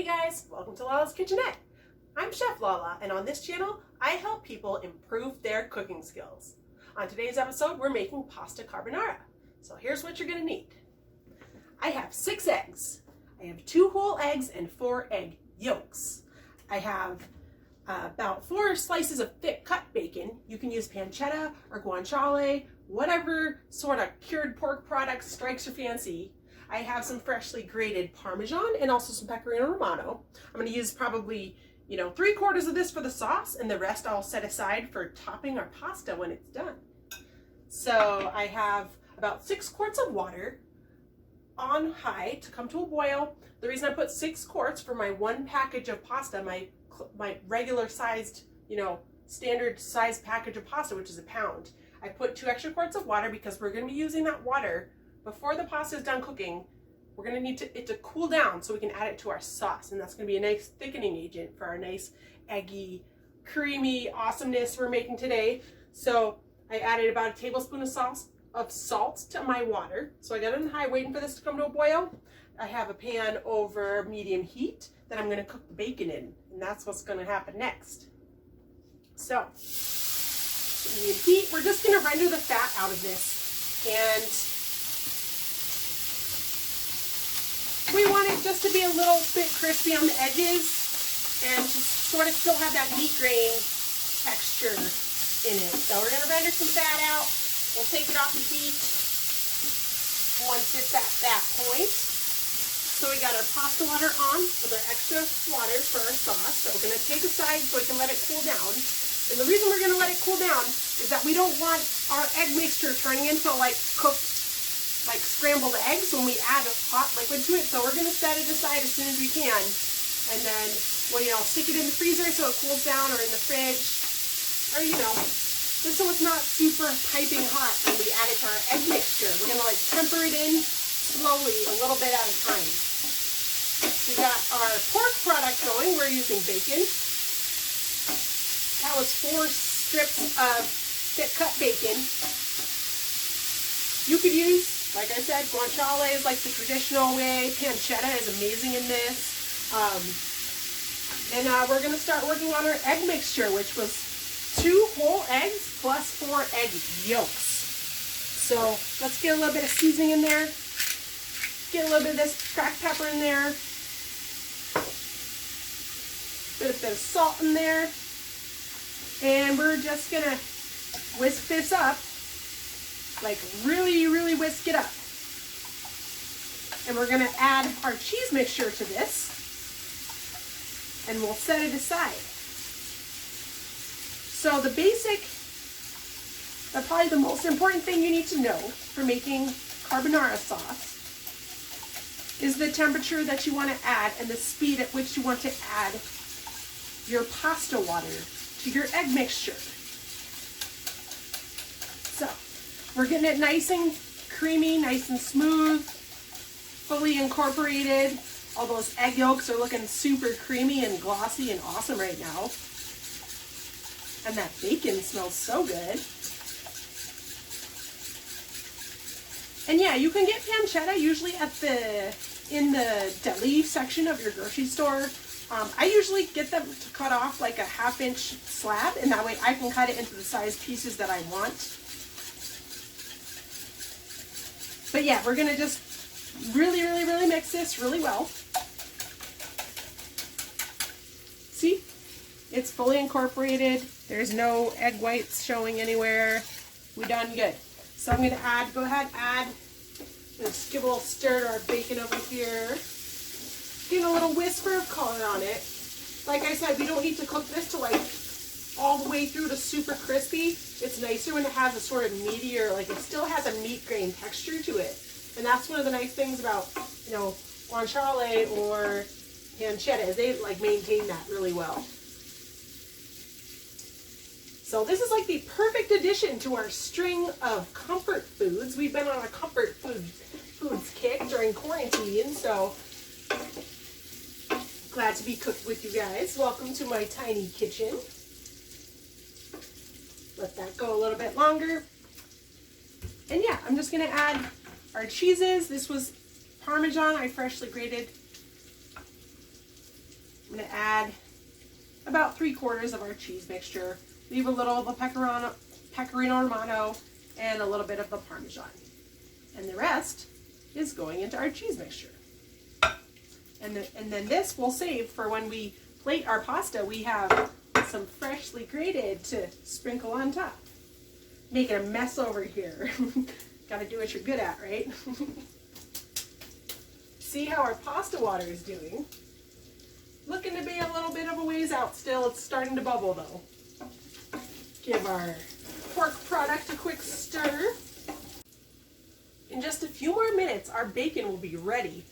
guys, welcome to Lala's Kitchenette. I'm Chef Lala, and on this channel, I help people improve their cooking skills. On today's episode, we're making pasta carbonara. So here's what you're gonna need. I have 6 eggs. I have 2 whole eggs and 4 egg yolks. I have about 4 slices of thick cut bacon. You can use pancetta or guanciale, whatever sort of cured pork product strikes your fancy. I have some freshly grated Parmesan and also some Pecorino Romano. I'm going to use probably, 3/4 of this for the sauce, and the rest I'll set aside for topping our pasta when it's done. So I have about 6 quarts of water on high to come to a boil. The reason I put 6 quarts for my 1 package of pasta, my regular sized, standard size package of pasta, which is a pound. I put 2 extra quarts of water because we're going to be using that water before the pasta is done cooking. We're going to need it to cool down so we can add it to our sauce, and that's going to be a nice thickening agent for our nice eggy, creamy awesomeness we're making today. So I added about a tablespoon of salt to my water. So I got it on high waiting for this to come to a boil. I have a pan over medium heat that I'm going to cook the bacon in, and that's what's going to happen next. So medium heat, we're just going to render the fat out of this, and we want it just to be a little bit crispy on the edges and to sort of still have that meat grain texture in it. So we're going to render some fat out. We'll take it off the heat once it's at that point. So we got our pasta water on with our extra water for our sauce that we're going to take aside so we can let it cool down. And the reason we're going to let it cool down is that we don't want our egg mixture turning into cooked scrambled eggs when we add hot liquid to it. So we're going to set it aside as soon as we can, and then stick it in the freezer so it cools down, or in the fridge, or just so it's not super piping hot when we add it to our egg mixture. We're going to temper it in slowly, a little bit at a time. We got our pork product going. We're using bacon. That was 4 strips of thick cut bacon. You could use, like I said, guanciale is like the traditional way. Pancetta is amazing in this. And we're going to start working on our egg mixture, which was 2 whole eggs plus 4 egg yolks. So let's get a little bit of seasoning in there. Get a little bit of this cracked pepper in there. Bit of salt in there. And we're just going to whisk this up. Really, really whisk it up. And we're going to add our cheese mixture to this, and we'll set it aside. So the basic, probably the most important thing you need to know for making carbonara sauce is the temperature that you want to add and the speed at which you want to add your pasta water to your egg mixture. So we're getting it nice and creamy, nice and smooth, fully incorporated. All those egg yolks are looking super creamy and glossy and awesome right now. And that bacon smells so good. And yeah, you can get pancetta usually in the deli section of your grocery store. I usually get them to cut off like a 1/2 inch slab, and that way I can cut it into the size pieces that I want. But yeah, we're going to just really, really, really mix this really well. See? It's fully incorporated. There's no egg whites showing anywhere. We're done good. So I'm going to go ahead, let's give a little stir to our bacon over here. Get a little whisper of color on it. Like I said, we don't need to cook this to all the way through to super crispy. It's nicer when it has a sort of meatier, it still has a meat grain texture to it. And that's one of the nice things about, guanciale or pancetta, is they maintain that really well. So this is the perfect addition to our string of comfort foods. We've been on a comfort foods kick during quarantine, so glad to be cooked with you guys. Welcome to my tiny kitchen. Let that go a little bit longer. And yeah, I'm just going to add our cheeses. This was Parmesan I freshly grated. I'm going to add about 3/4 of our cheese mixture. Leave a little of the pecorino romano and a little bit of the Parmesan. And the rest is going into our cheese mixture. And then this we'll save for when we plate our pasta. We have some freshly grated to sprinkle on top. Making a mess over here. Gotta do what you're good at, right? See how our pasta water is doing. Looking to be a little bit of a ways out still. It's starting to bubble though. Give our pork product a quick stir. In just a few more minutes, our bacon will be ready.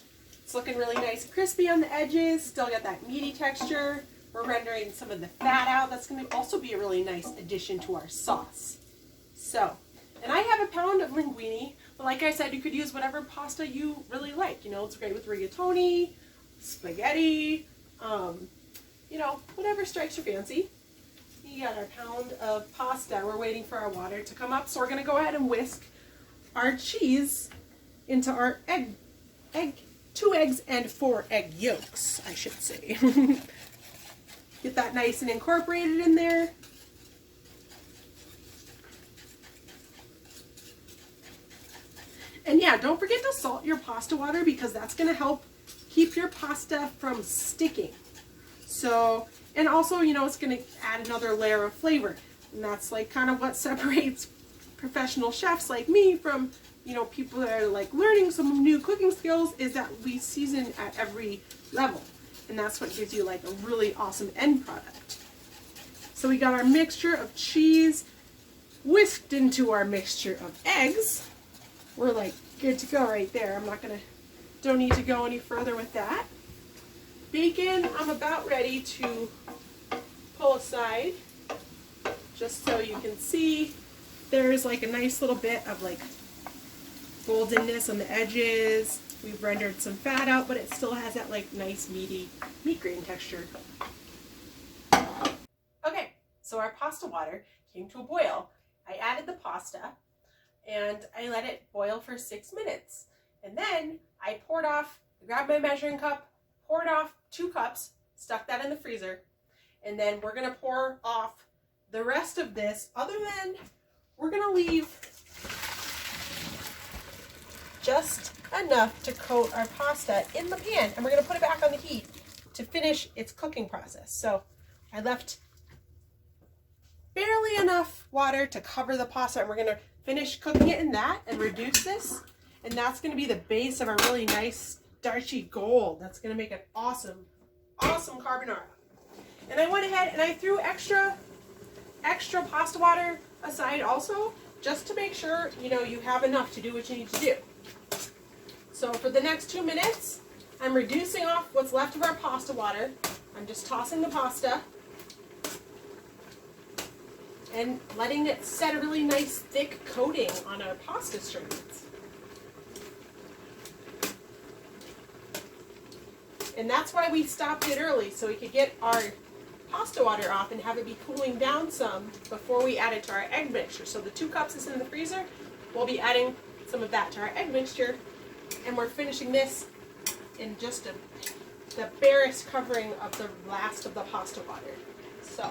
It's looking really nice and crispy on the edges. Still got that meaty texture. We're rendering some of the fat out. That's going to also be a really nice addition to our sauce. So, and I have a pound of linguine, but like I said, you could use whatever pasta you really like. You know, it's great with rigatoni, spaghetti, you know, whatever strikes your fancy. You got our pound of pasta. We're waiting for our water to come up, so we're going to go ahead and whisk our cheese into our 2 eggs and 4 egg yolks, I should say. Get that nice and incorporated in there. And yeah, don't forget to salt your pasta water because that's going to help keep your pasta from sticking. So, and also, you know, it's going to add another layer of flavor. And that's like kind of what separates professional chefs like me from, you know, people that are like learning some new cooking skills, is that we season at every level. And that's what gives you like a really awesome end product. So we got our mixture of cheese whisked into our mixture of eggs. We're like good to go right there. Don't need to go any further with that. Bacon, I'm about ready to pull aside just so you can see there's like a nice little bit of like goldenness on the edges. We've rendered some fat out, but it still has that like nice meaty meat grain texture. Okay, so our pasta water came to a boil. I added the pasta and I let it boil for 6 minutes. And then I grabbed my measuring cup, poured off 2 cups, stuck that in the freezer. And then we're gonna pour off the rest of this, we're gonna leave just enough to coat our pasta in the pan, and we're going to put it back on the heat to finish its cooking process. So I left barely enough water to cover the pasta, and we're going to finish cooking it in that and reduce this, and that's going to be the base of a really nice starchy gold. That's going to make an awesome carbonara. And I went ahead and I threw extra pasta water aside also, just to make sure, you know, you have enough to do what you need to do. So for the next 2 minutes, I'm reducing off what's left of our pasta water. I'm just tossing the pasta and letting it set a really nice thick coating on our pasta strings. And that's why we stopped it early, so we could get our pasta water off and have it be cooling down some before we add it to our egg mixture. So the 2 cups is in the freezer. We'll be adding some of that to our egg mixture. And we're finishing this in just the barest covering of the last of the pasta water. So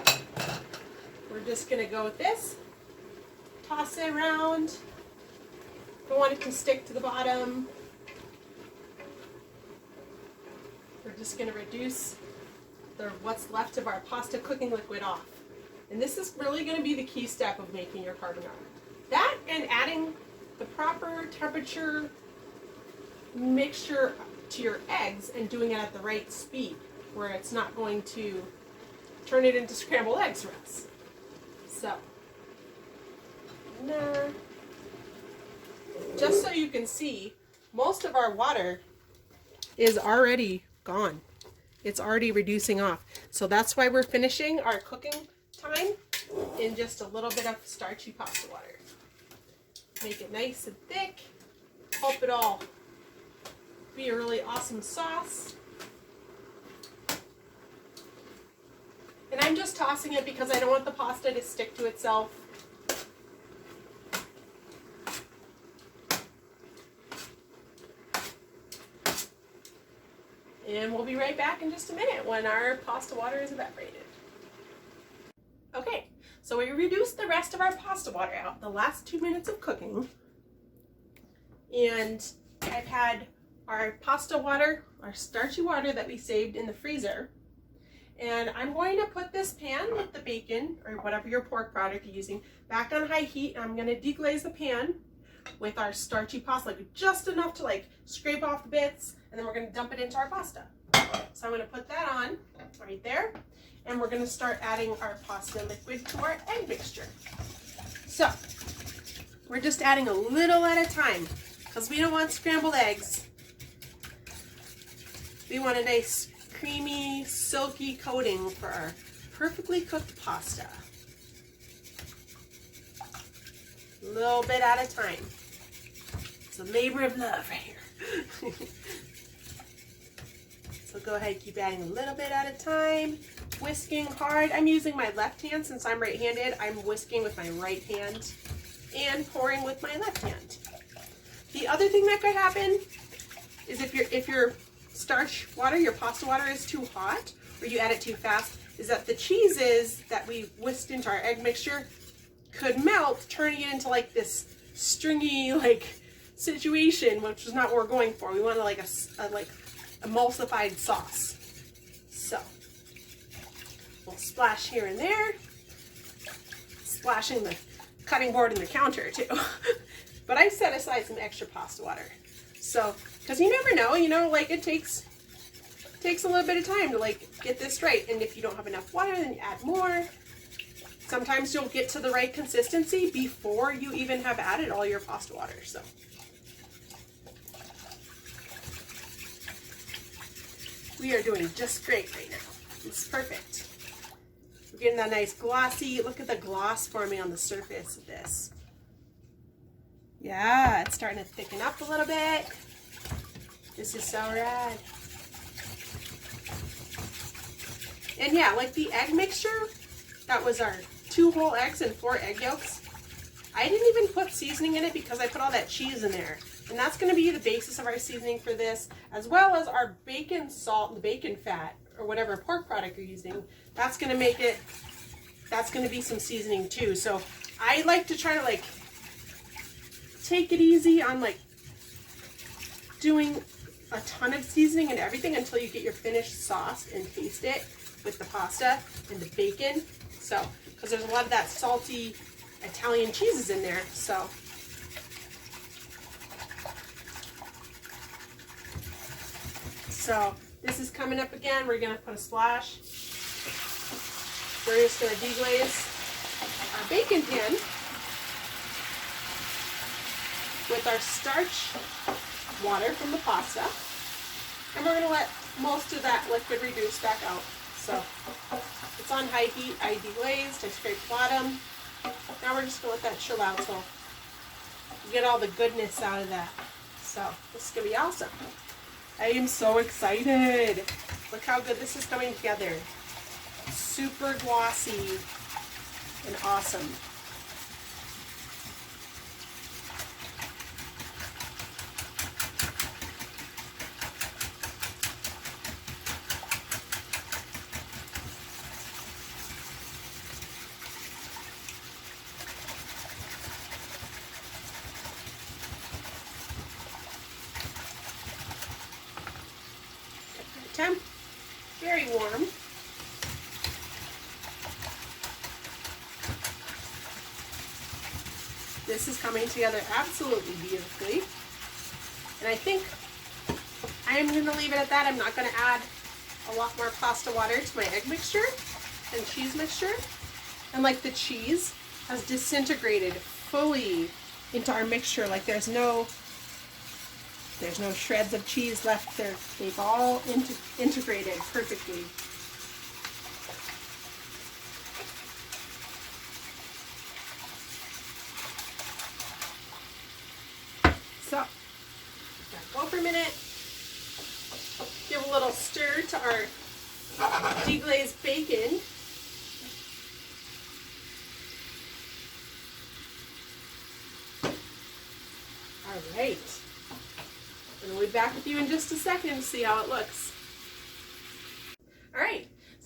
we're just going to go with this. Toss it around. Don't want it to stick to the bottom. We're just going to reduce what's left of our pasta cooking liquid off. And this is really going to be the key step of making your carbonara. That and adding the proper temperature mixture to your eggs and doing it at the right speed where it's not going to turn it into scrambled eggs for us. So, just so you can see, most of our water is already gone. It's already reducing off. So that's why we're finishing our cooking time in just a little bit of starchy pasta water. Make it nice and thick. Help it all be a really awesome sauce. And I'm just tossing it because I don't want the pasta to stick to itself. And we'll be be right back in just a minute when our pasta water is evaporated. Okay, so we reduced the rest of our pasta water out the last 2 minutes of cooking. And I've had our pasta water, our starchy water that we saved in the freezer. And I'm going to put this pan with the bacon, or whatever your pork product you're using, back on high heat. I'm going to deglaze the pan with our starchy pasta, like just enough to like scrape off the bits, and then we're going to dump it into our pasta. So I'm going to put that on right there, and we're going to start adding our pasta liquid to our egg mixture. So we're just adding a little at a time because we don't want scrambled eggs. We want a nice creamy, silky coating for our perfectly cooked pasta. A little bit at a time. It's a labor of love right here. So go ahead, keep adding a little bit at a time. Whisking hard. I'm using my left hand since I'm right-handed. I'm whisking with my right hand and pouring with my left hand. The other thing that could happen is if your starch water, your pasta water is too hot, or you add it too fast, is that the cheeses that we whisked into our egg mixture could melt, turning it into like this stringy like situation, which is not what we're going for. We want like a like emulsified sauce. So we'll splash here and there, splashing the cutting board and the counter too. But I set aside some extra pasta water. So, because you never know, like it takes a little bit of time to like get this right. And if you don't have enough water, then you add more. Sometimes you'll get to the right consistency before you even have added all your pasta water. So we are doing just great right now. It's perfect. We're getting that nice glossy, look at the gloss forming on the surface of this. Yeah, it's starting to thicken up a little bit. This is so rad. And yeah, like the egg mixture, that was our 2 whole eggs and 4 egg yolks. I didn't even put seasoning in it because I put all that cheese in there. And that's going to be the basis of our seasoning for this, as well as our bacon salt and bacon fat, or whatever pork product you're using. That's going to make it, that's going to be some seasoning too. So I like to try to like take it easy on like doing a ton of seasoning and everything until you get your finished sauce and taste it with the pasta and the bacon. So, because there's a lot of that salty Italian cheeses in there. So this is coming up again. We're gonna put a splash. We're just gonna deglaze our bacon pan with our starch water from the pasta, and we're going to let most of that liquid reduce back out. So it's on high heat. I deglazed, I scraped bottom. Now we're just going to let that chill out so you get all the goodness out of that. So this is going to be awesome. I am so excited. Look how good this is coming together. Super glossy and awesome. Temp, very warm. This is coming together absolutely beautifully. And I think I am going to leave it at that. I'm not going to add a lot more pasta water to my egg mixture and cheese mixture. And like the cheese has disintegrated fully into our mixture. Like there's no shreds of cheese left there. They've all integrated perfectly. So, go for a minute. Give a little stir to our deglazed bacon. All right. And we'll be back with you in just a second to see how it looks.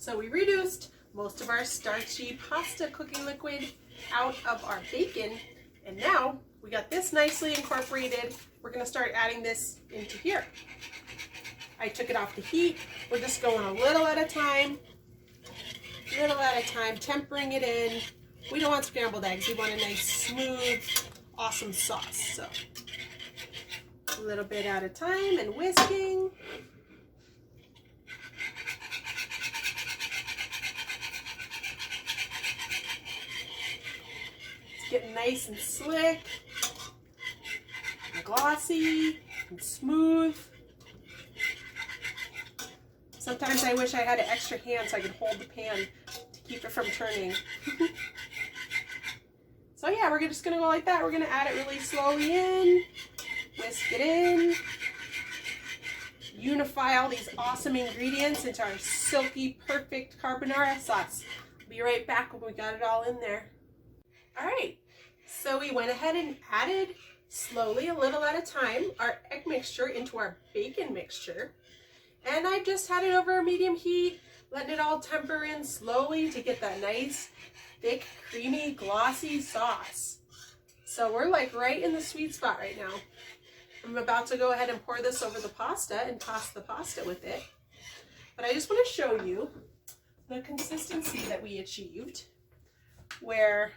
So we reduced most of our starchy pasta cooking liquid out of our bacon, and now we got this nicely incorporated. We're going to start adding this into here. I took it off the heat. We're just going a little at a time, tempering it in. We don't want scrambled eggs. We want a nice, smooth, awesome sauce. So a little bit at a time and whisking. It's getting nice and slick, and glossy, and smooth. Sometimes I wish I had an extra hand so I could hold the pan to keep it from turning. So yeah, we're just going to go like that. We're going to add it really slowly in, whisk it in, unify all these awesome ingredients into our silky, perfect carbonara sauce. I'll be right back when we got it all in there. All right, so we went ahead and added slowly, a little at a time, our egg mixture into our bacon mixture. And I just had it over a medium heat, letting it all temper in slowly to get that nice, thick, creamy, glossy sauce. So we're like right in the sweet spot right now. I'm about to go ahead and pour this over the pasta and toss the pasta with it. But I just want to show you the consistency that we achieved, where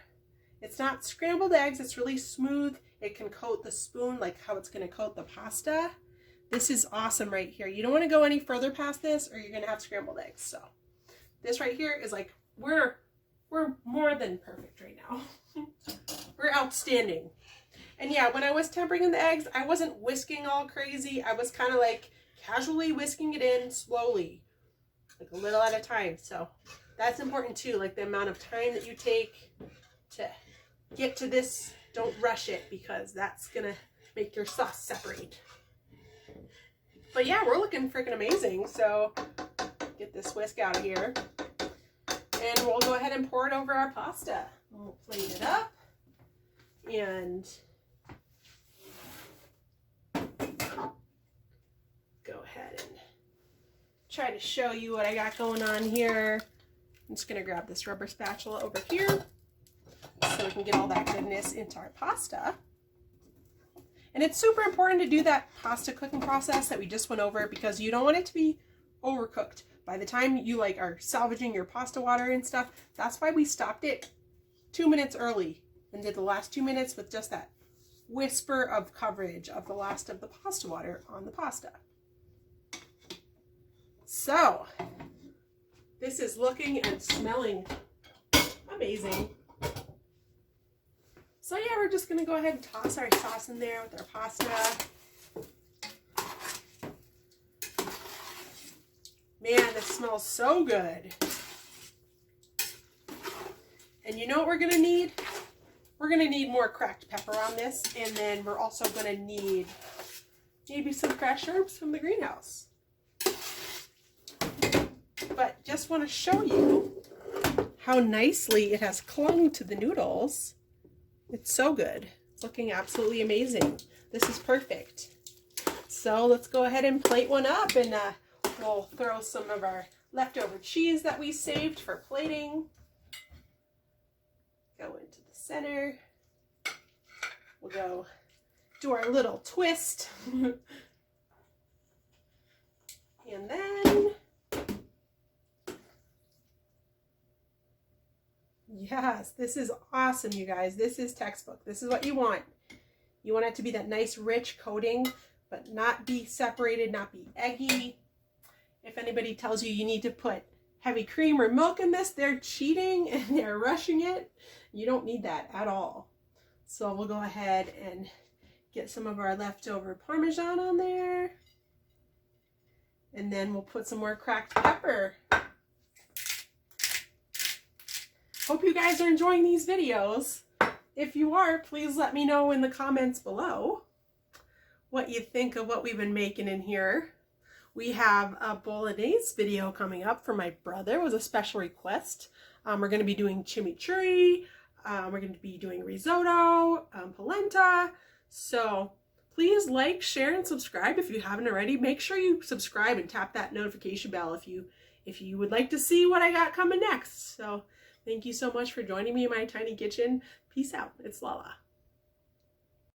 it's not scrambled eggs, it's really smooth. It can coat the spoon like how it's going to coat the pasta. This is awesome right here. You don't want to go any further past this or you're going to have scrambled eggs. So this right here is like, we're more than perfect right now. We're outstanding. And yeah, when I was tempering in the eggs, I wasn't whisking all crazy. I was kind of like casually whisking it in slowly, like a little at a time. So that's important too, like the amount of time that you take to get to this. Don't rush it because that's going to make your sauce separate. But yeah, we're looking freaking amazing. So get this whisk out of here. And we'll go ahead and pour it over our pasta. We'll plate it up. And go ahead and try to show you what I got going on here. I'm just going to grab this rubber spatula over here so we can get all that goodness into our pasta. And it's super important to do that pasta cooking process that we just went over because you don't want it to be overcooked. By the time you like are salvaging your pasta water and stuff, that's why we stopped it 2 minutes early and did the last 2 minutes with just that whisper of coverage of the last of the pasta water on the pasta. So this is looking and smelling amazing. So yeah, we're just going to go ahead and toss our sauce in there with our pasta. Man, this smells so good. And you know what we're going to need? We're going to need more cracked pepper on this. And then we're also going to need maybe some fresh herbs from the greenhouse. But just want to show you how nicely it has clung to the noodles. It's so good. It's looking absolutely amazing. This is perfect. So let's go ahead and plate one up, and we'll throw some of our leftover cheese that we saved for plating. Go into the center. We'll go do our little twist. And then, yes, this is awesome, you guys. This is textbook. This is what you want. You want it to be that nice, rich coating, but not be separated, not be eggy. If anybody tells you you need to put heavy cream or milk in this, they're cheating and they're rushing it. You don't need that at all. So we'll go ahead and get some of our leftover Parmesan on there. And then we'll put some more cracked pepper. Hope you guys are enjoying these videos. If you are, please let me know in the comments below what you think of what we've been making in here. We have a bolognese video coming up for my brother. It was a special request. We're going to be doing chimichurri. We're going to be doing risotto, polenta. So please like, share, and subscribe if you haven't already. Make sure you subscribe and tap that notification bell if you if you would like to see what I got coming next. So thank you so much for joining me in my tiny kitchen. Peace out. It's Lala.